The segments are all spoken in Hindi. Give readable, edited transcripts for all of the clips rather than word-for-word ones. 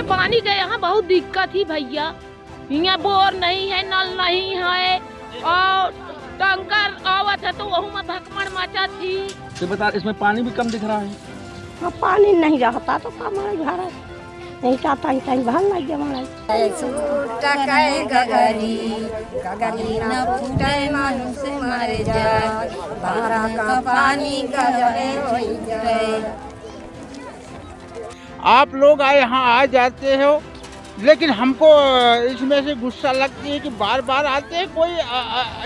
पानी के यहाँ बहुत दिक्कत ही भैया। यहाँ बोर नहीं है, नल नहीं है और टंकर आवत है तो वह में भकमड़ मचा थी। तो बता, इसमें पानी भी कम दिख रहा है। हाँ, पानी नहीं रहता तो कम घर नहीं चाहता ही कहीं भर लग गया हमारा। गगरी न फूटे मनुष्य मर जाए, बारा का पानी गहरे हो जाए। आप लोग यहाँ आ जाते हो, लेकिन हमको इसमें से गुस्सा लगती है कि बार बार आते हैं, कोई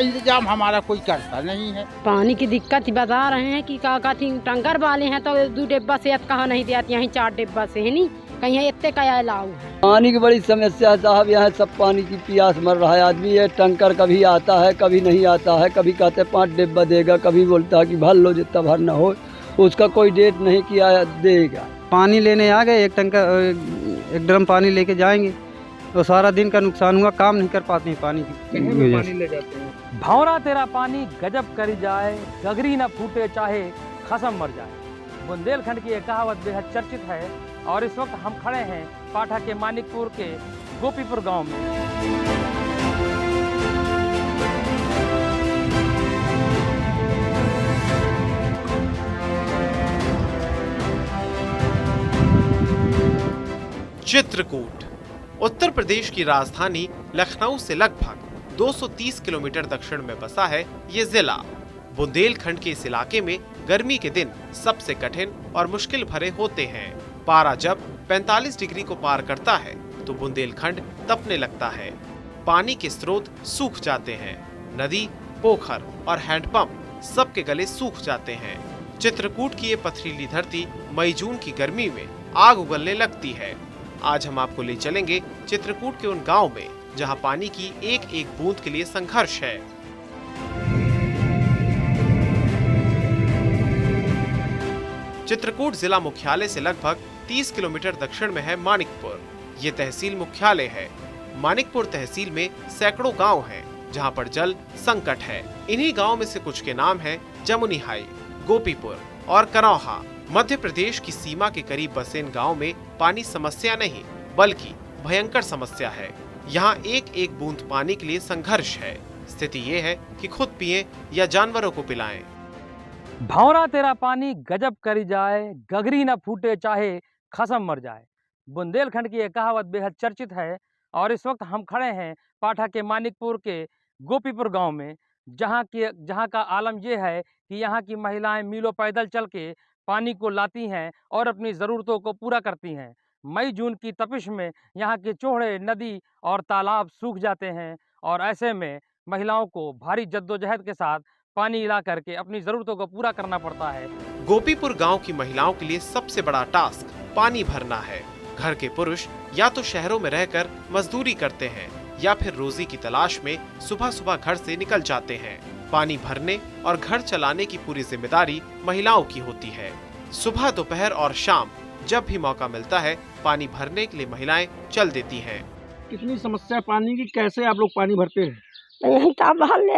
इंतजाम हमारा कोई करता नहीं है। पानी की दिक्कत बता रहे हैं कि का टंकर वाले हैं तो 2 डिब्बा से कहा नहीं दिया, यहीं 4 डिब्बा से है नहीं, कहीं इतने का अलाउ है। पानी की बड़ी समस्या है साहब, यहाँ सब पानी की प्यास मर रहा है आदमी। ये टंकर कभी आता है कभी नहीं आता है, कभी कहते 5 डिब्बा देगा, कभी बोलता है कि भर लो जितना भरना हो, उसका कोई डेट नहीं किया देगा। पानी लेने आ गए, एक ड्रम पानी लेके जाएंगे तो सारा दिन का नुकसान हुआ, काम नहीं कर पाते हैं पानी की वजह से। ले जाते हैं। भंवरा तेरा पानी गजब करी जाए, गगरी न फूटे चाहे खसम मर जाए। बुंदेलखंड की एक कहावत बेहद चर्चित है और इस वक्त हम खड़े हैं पाठा के मानिकपुर के गोपीपुर गांव में। चित्रकूट उत्तर प्रदेश की राजधानी लखनऊ से लगभग 230 किलोमीटर दक्षिण में बसा है ये जिला। बुंदेलखंड के इस इलाके में गर्मी के दिन सबसे कठिन और मुश्किल भरे होते हैं। पारा जब 45 डिग्री को पार करता है तो बुंदेलखंड तपने लगता है। पानी के स्रोत सूख जाते हैं, नदी, पोखर और हैंडपंप सबके गले सूख जाते हैं। चित्रकूट की ये पथरीली धरती मई जून की गर्मी में आग उगलने लगती है। आज हम आपको ले चलेंगे चित्रकूट के उन गांव में जहां पानी की एक एक बूंद के लिए संघर्ष है। चित्रकूट जिला मुख्यालय से लगभग 30 किलोमीटर दक्षिण में है मानिकपुर। ये तहसील मुख्यालय है। मानिकपुर तहसील में सैकड़ों गांव हैं जहां पर जल संकट है। इन्हीं गांव में से कुछ के नाम हैं जमुनिहाई, गोपीपुर और करौहा। मध्य प्रदेश की सीमा के करीब बसे इन गाँव में पानी समस्या नहीं बल्कि भयंकर समस्या है। यहाँ एक एक बूंद पानी के लिए संघर्ष है। स्थिति ये है कि खुद पिएं या जानवरों को पिलाएं। भंवरा तेरा पानी गजब करी जाए, गगरी न फूटे चाहे खसम मर जाए। बुंदेलखंड की एक कहावत बेहद चर्चित है और इस वक्त हम खड़े हैं पाठा के मानिकपुर के गोपीपुर गांव में, जहां का आलम यह है कि यहाँ की महिलाएं मीलों पैदल चल के पानी को लाती हैं और अपनी ज़रूरतों को पूरा करती हैं। मई जून की तपिश में यहाँ के चौड़े नदी और तालाब सूख जाते हैं और ऐसे में महिलाओं को भारी जद्दोजहद के साथ पानी ला करके अपनी ज़रूरतों को पूरा करना पड़ता है। गोपीपुर गांव की महिलाओं के लिए सबसे बड़ा टास्क पानी भरना है। घर के पुरुष या तो शहरों में रहकर मजदूरी करते हैं या फिर रोजी की तलाश में सुबह सुबह घर से निकल जाते हैं। पानी भरने और घर चलाने की पूरी जिम्मेदारी महिलाओं की होती है। सुबह, दोपहर और शाम जब भी मौका मिलता है पानी भरने के लिए महिलाएं चल देती हैं। कितनी समस्या पानी की, कैसे आप लोग पानी भरते हैं? यहीं तो भर ले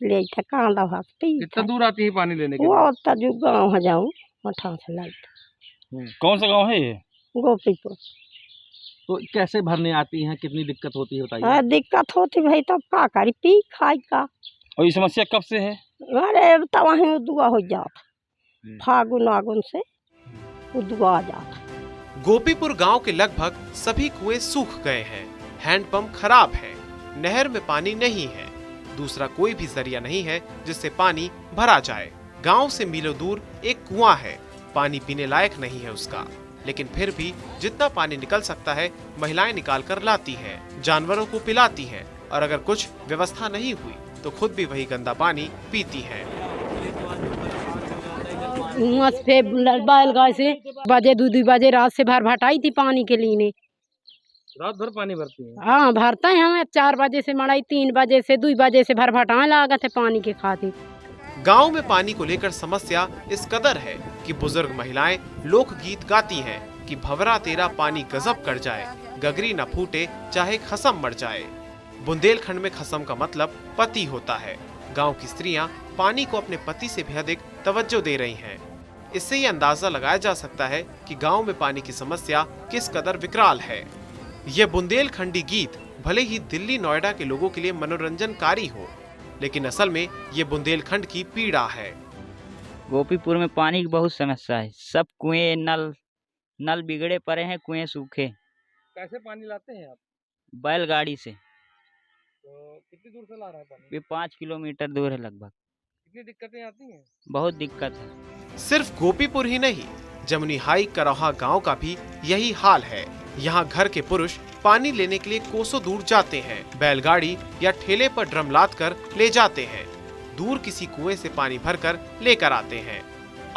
ले कितना दूर आती है पानी लेने के? वो जो गाँव जाऊँ मठा से लाइट। कौन सा गाँव है ये? गोपीपुर। तो कैसे भरने आती हैं, कितनी दिक्कत होती है बताइए? दिक्कत होती भाई, तब का करी, पी खाई का। और ये समस्या कब से है? अरे तब वहीं दुआ हो जाता, फागुन आगुन से दुआ आ जाता। गोपीपुर गांव के लगभग सभी कुएं सूख गए हैं। हैंडपंप खराब है, नहर में पानी नहीं है, दूसरा कोई भी जरिया नहीं है जिससे पानी भरा जाए। गांव से मीलों दूर एक कुआं है, पानी पीने लायक नहीं है उसका, लेकिन फिर भी जितना पानी निकल सकता है महिलाएं निकाल कर लाती हैं, जानवरों को पिलाती हैं और अगर कुछ व्यवस्था नहीं हुई तो खुद भी वही गंदा पानी पीती हैं। बैलगाय से बजे 2 बजे रात से भर भटाई थी पानी के लिए। रात भर पानी भरती है? हाँ भरते हैं हम, 4 बजे से मड़ाई, 3 बजे से 2 बजे से भर भटाए लागत है पानी के खातिर। गांव में पानी को लेकर समस्या इस कदर है कि बुजुर्ग महिलाएं लोकगीत गाती हैं कि भंवरा तेरा पानी गजब कर जाए, गगरी न फूटे चाहे खसम मर जाए। बुंदेलखंड में खसम का मतलब पति होता है। गांव की स्त्रियां पानी को अपने पति से भी अधिक तवज्जो दे रही हैं। इससे ये अंदाजा लगाया जा सकता है कि गांव में पानी की समस्या किस कदर विकराल है। ये बुंदेलखंडी गीत भले ही दिल्ली नोएडा के लोगों के लिए मनोरंजनकारी हो, लेकिन असल में ये बुंदेलखंड की पीड़ा है। गोपीपुर में पानी की बहुत समस्या है। सब कुएं नल बिगड़े पड़े हैं, कुएं सूखे। कैसे पानी लाते हैं आप? बैलगाड़ी से। तो कितनी दूर से ला रहे हैं पानी? ये 5 किलोमीटर दूर है लगभग। कितनी दिक्कतें आती हैं? बहुत दिक्कत है। सिर्फ गोपीपुर ही नहीं, जमुनी हाई करौहा गांव का भी यही हाल है। यहाँ घर के पुरुष पानी लेने के लिए कोसों दूर जाते हैं। बैलगाड़ी या ठेले पर ड्रम लाद कर ले जाते हैं। दूर किसी कुएं से पानी भरकर लेकर आते हैं।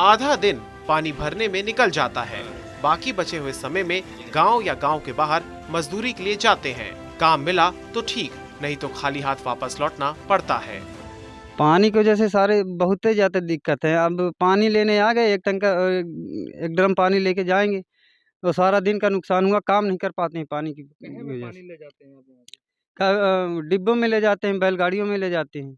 आधा दिन पानी भरने में निकल जाता है। बाकी बचे हुए समय में गांव या गांव के बाहर मजदूरी के लिए जाते हैं। काम मिला तो ठीक, नहीं तो खाली हाथ वापस लौटना पड़ता है। पानी की वजह से सारे बहुत ही ज़्यादा दिक्कत है। अब पानी लेने आ गए, एक ड्रम पानी लेके जाएंगे तो सारा दिन का नुकसान हुआ, काम नहीं कर पाते हैं पानी की वजह पानी ले जाते हैं आप? डिब्बों में ले जाते हैं, बैलगाड़ियों में ले जाते हैं।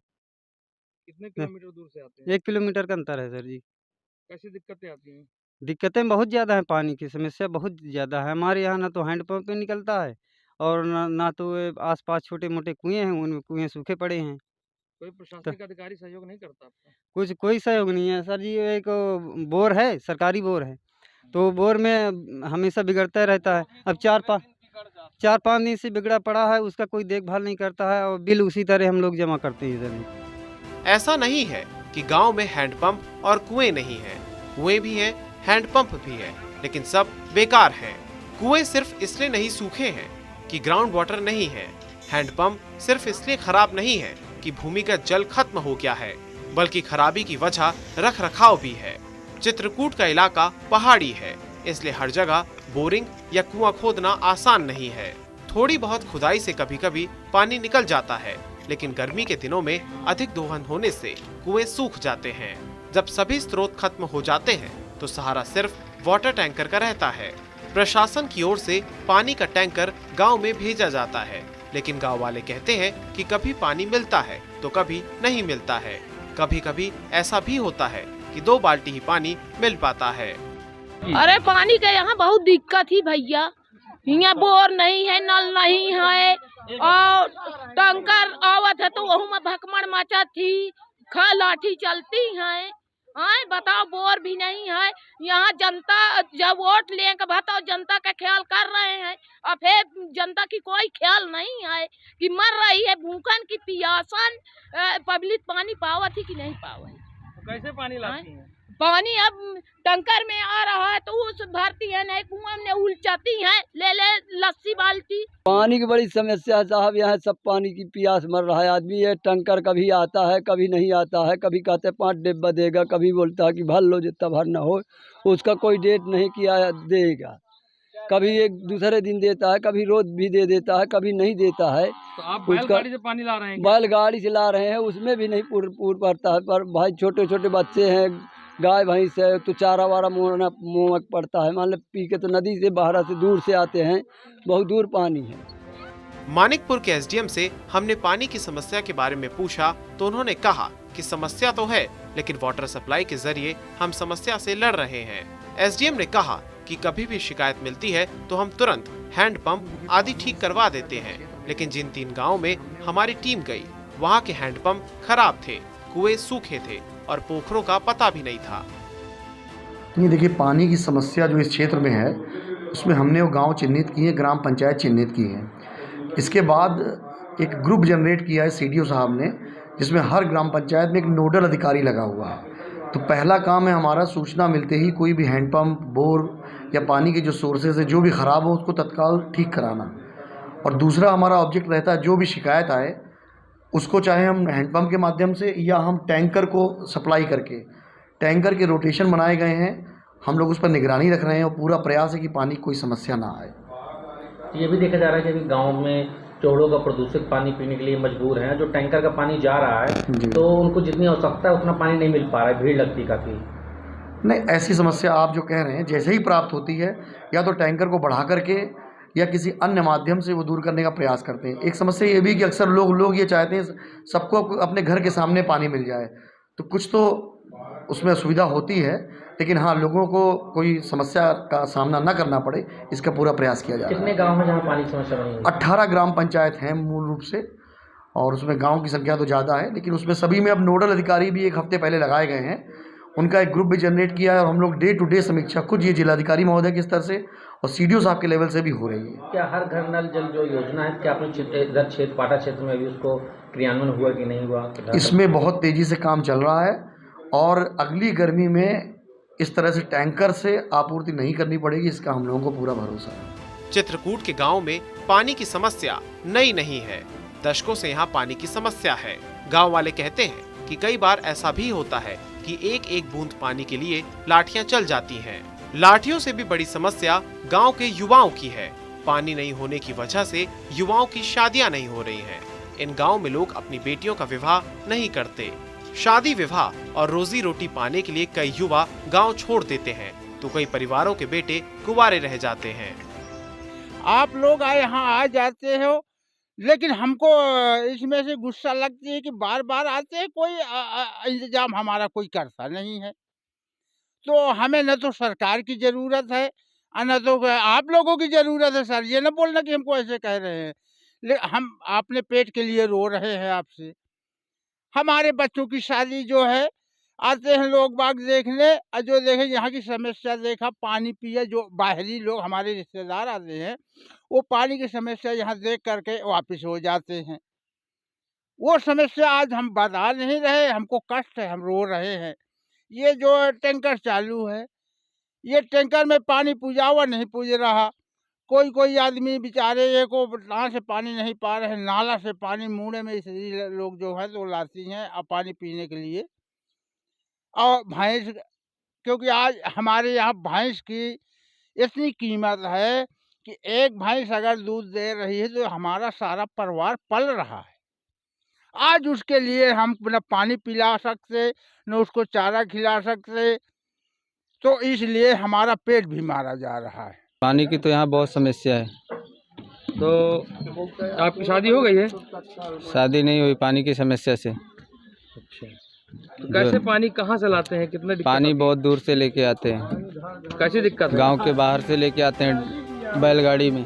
कितने किलोमीटर दूर से आते हैं? 1 किलोमीटर का अंतर है सर जी। कैसी दिक्कतें आती हैं? दिक्कतें बहुत ज़्यादा हैं, पानी की समस्या बहुत ज़्यादा है। हमारे यहाँ ना तो हैंडपम्प पे निकलता है और ना तो आसपास छोटे मोटे कुएं हैं, उनमें कुएं सूखे पड़े हैं। कोई प्रशासनिक अधिकारी सहयोग नहीं करता आपका? कोई सहयोग नहीं है सर जी। एक बोर है, सरकारी बोर है, तो बोर में हमेशा बिगड़ता रहता है। अब 4-5 दिन से बिगड़ा पड़ा है, उसका कोई देखभाल नहीं करता है और बिल उसी तरह हम लोग जमा करते हैं इधर। ऐसा नहीं है कि गांव में हैंडपंप और कुएं नहीं है। कुएं भी हैं, हैंडपंप भी है, लेकिन सब बेकार हैं। कुएं सिर्फ इसलिए नहीं सूखे हैं कि ग्राउंड वाटर नहीं है। हैंडपंप सिर्फ इसलिए खराब नहीं है कि भूमिगत जल खत्म हो गया है, बल्कि खराबी की वजह रख रखाव भी है। चित्रकूट का इलाका पहाड़ी है, इसलिए हर जगह बोरिंग या कुआं खोदना आसान नहीं है। थोड़ी बहुत खुदाई से कभी कभी पानी निकल जाता है, लेकिन गर्मी के दिनों में अधिक दोहन होने से कुएं सूख जाते हैं। जब सभी स्रोत खत्म हो जाते हैं तो सहारा सिर्फ वाटर टैंकर का रहता है। प्रशासन की ओर से पानी का टैंकर गांव में भेजा जाता है, लेकिन गांव वाले कहते हैं कि कभी पानी मिलता है तो कभी नहीं मिलता है। कभी कभी ऐसा भी होता है कि 2 बाल्टी ही पानी मिल पाता है। अरे पानी के यहाँ बहुत दिक्कत ही भैया। यहाँ बोर नहीं है, नल नहीं है और टंकर आवत है तो वहू में भकमड़ मचा थी, लाठी चलती है। हाँ बताओ, बोर भी नहीं है। यहाँ जनता जब वोट ले के बताओ, जनता का ख्याल कर रहे हैं और फिर जनता की कोई ख्याल नहीं है कि मर रही है भूखन की प्यासन। पब्लिक पानी पावत ही कि नहीं पावत। तो कैसे पानी लाती हैं? पानी अब टंकर में आ रहा है तो उस भरती है, नहीं कुआं में उलचाती है, ले लस्सी बाल्टी। पानी की बड़ी समस्या है साहब। यहाँ सब पानी की प्यास मर रहा है आदमी। ये टंकर कभी आता है, कभी नहीं आता है। कभी कहते 5 डिब्बा देगा, कभी बोलता है कि भर लो जितना भर ना हो। उसका कोई डेट नहीं किया देगा। कभी एक दूसरे दिन देता है, कभी रोज भी दे देता है, कभी नहीं देता है। तो आप बैलगाड़ी से पानी ला रहे हैं? बैलगाड़ी से ला रहे हैं, उसमें भी नहीं पूर पड़ता है। पर भाई छोटे छोटे बच्चे हैं, गाय भैंस है, तो चारा वारा मोहना पड़ता है। मान लो पी के तो नदी से बाहर से दूर से आते हैं, बहुत दूर पानी है। मानिकपुर के एसडीएम से हमने पानी की समस्या के बारे में पूछा तो उन्होंने कहा कि समस्या तो है, लेकिन वाटर सप्लाई के जरिए हम समस्या से लड़ रहे हैं। एसडीएम ने कहा कि कभी भी शिकायत मिलती है तो हम तुरंत हैंडपंप आदि ठीक करवा देते हैं, लेकिन जिन 3 गाँव में हमारी टीम गई, वहाँ के हैंडपंप खराब थे, कुएं सूखे थे और पोखरों का पता भी नहीं था। नहीं, देखिए पानी की समस्या जो इस क्षेत्र में है उसमें हमने वो गांव चिन्हित किए, ग्राम पंचायत चिन्हित की है। इसके बाद एक ग्रुप जनरेट किया है सीडीओ साहब ने, जिसमें हर ग्राम पंचायत में एक नोडल अधिकारी लगा हुआ है। तो पहला काम है हमारा, सूचना मिलते ही कोई भी हैंडपम्प, बोर या पानी के जो सोर्सेज है जो भी ख़राब हो उसको तत्काल ठीक कराना। और दूसरा हमारा ऑब्जेक्ट रहता है जो भी शिकायत आए उसको चाहे हम हैंडपम्प के माध्यम से या हम टैंकर को सप्लाई करके, टैंकर के रोटेशन बनाए गए हैं, हम लोग उस पर निगरानी रख रहे हैं और पूरा प्रयास है कि पानी की कोई समस्या ना आए। ये भी देखा जा रहा है कि गांव में चौड़ों का प्रदूषित पानी पीने के लिए मजबूर हैं। जो टैंकर का पानी जा रहा है तो उनको जितनी आवश्यकता है उतना पानी नहीं मिल पा रहा है, भीड़ लगती काफ़ी। नहीं, ऐसी समस्या आप जो कह रहे हैं जैसे ही प्राप्त होती है या तो टैंकर को बढ़ा करके या किसी अन्य माध्यम से वो दूर करने का प्रयास करते हैं। एक समस्या ये भी कि अक्सर लोग ये चाहते हैं सबको अपने घर के सामने पानी मिल जाए, तो कुछ तो उसमें सुविधा होती है, लेकिन हाँ, लोगों को कोई समस्या का सामना न करना पड़े, इसका पूरा प्रयास किया जा रहा है। कितने गांव में जहाँ पानी की समस्या बनी है? 18 ग्राम पंचायत हैं मूल रूप से, और उसमें गांव की संख्या तो ज़्यादा है, लेकिन उसमें सभी में अब नोडल अधिकारी भी एक हफ्ते पहले लगाए गए हैं। उनका एक ग्रुप भी जनरेट किया है और हम लोग डे टू डे समीक्षा खुद ये जिलाधिकारी महोदय के स्तर से और सीडीओ साहब के लेवल से भी हो रही है। क्या हर घर नल जल जो योजना है, क्या अपने क्षेत्र पाटा क्षेत्र में भी उसको क्रियान्वयन हुआ कि नहीं हुआ? इसमें बहुत तेज़ी से काम चल रहा है और अगली गर्मी में इस तरह से टैंकर से आपूर्ति नहीं करनी पड़ेगी, इसका हम लोगों को पूरा भरोसा है। चित्रकूट के गाँव में पानी की समस्या नई नहीं है, दशकों से यहाँ पानी की समस्या है। गाँव वाले कहते हैं कि कई बार ऐसा भी होता है कि एक एक बूंद पानी के लिए लाठियां चल जाती हैं। लाठियों से भी बड़ी समस्या गांव के युवाओं की है। पानी नहीं होने की वजह से युवाओं की शादियां नहीं हो रही हैं। इन गांव में लोग अपनी बेटियों का विवाह नहीं करते। शादी विवाह और रोजी रोटी पाने के लिए कई युवा गांव छोड़ देते हैं, तो कई परिवारों के बेटे कुंवारे रह जाते हैं। आप लोग यहाँ आ जाते हो, लेकिन हमको इसमें से गुस्सा लगती है कि बार बार आते हैं, कोई इंतजाम हमारा कोई करता नहीं है। तो हमें न तो सरकार की ज़रूरत है और न तो आप लोगों की ज़रूरत है। सर, ये न बोलना कि हमको ऐसे कह रहे हैं, हम अपने पेट के लिए रो रहे हैं आपसे। हमारे बच्चों की शादी जो है, आते हैं लोग बाग देखने, और जो देखें यहाँ की समस्या देखा, पानी पिए, जो बाहरी लोग हमारे रिश्तेदार आते हैं वो पानी की समस्या यहाँ देख करके वापस हो जाते हैं। वो समस्या आज हम बता नहीं रहे, हमको कष्ट है, हम रो रहे हैं। ये जो टैंकर चालू है, ये टैंकर में पानी पुजावा नहीं पुज रहा। कोई आदमी बेचारे ये को यहाँ से पानी नहीं पा रहे, नाला से पानी मुँह में इसलिए लोग जो है तो लाती हैं और पानी पीने के लिए। और भैंस, क्योंकि आज हमारे यहाँ भैंस की इतनी कीमत है कि एक भैंस अगर दूध दे रही है तो हमारा सारा परिवार पल रहा है। आज उसके लिए हम न पानी पिला सकते, न उसको चारा खिला सकते, तो इसलिए हमारा पेट भी मारा जा रहा है। पानी की तो यहाँ बहुत समस्या है। तो आपकी शादी हो गई है? शादी नहीं हुई, पानी की समस्या से। अच्छा, तो कैसे पानी कहाँ से लाते हैं? कितने पानी बहुत दूर से लेके आते हैं। कैसी दिक्कत है? गांव के बाहर से लेके आते हैं बैलगाड़ी में।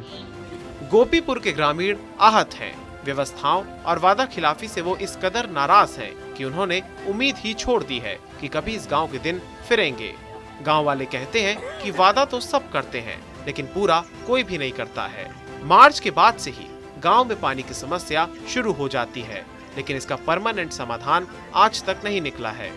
गोपीपुर के ग्रामीण आहत हैं। व्यवस्थाओं और वादा खिलाफी से वो इस कदर नाराज हैं कि उन्होंने उम्मीद ही छोड़ दी है कि कभी इस गांव के दिन फिरेंगे। गांव वाले कहते हैं कि वादा तो सब करते हैं, लेकिन पूरा कोई भी नहीं करता है। मार्च के बाद से ही गांव में पानी की समस्या शुरू हो जाती है, लेकिन इसका परमानेंट समाधान आज तक नहीं निकला है।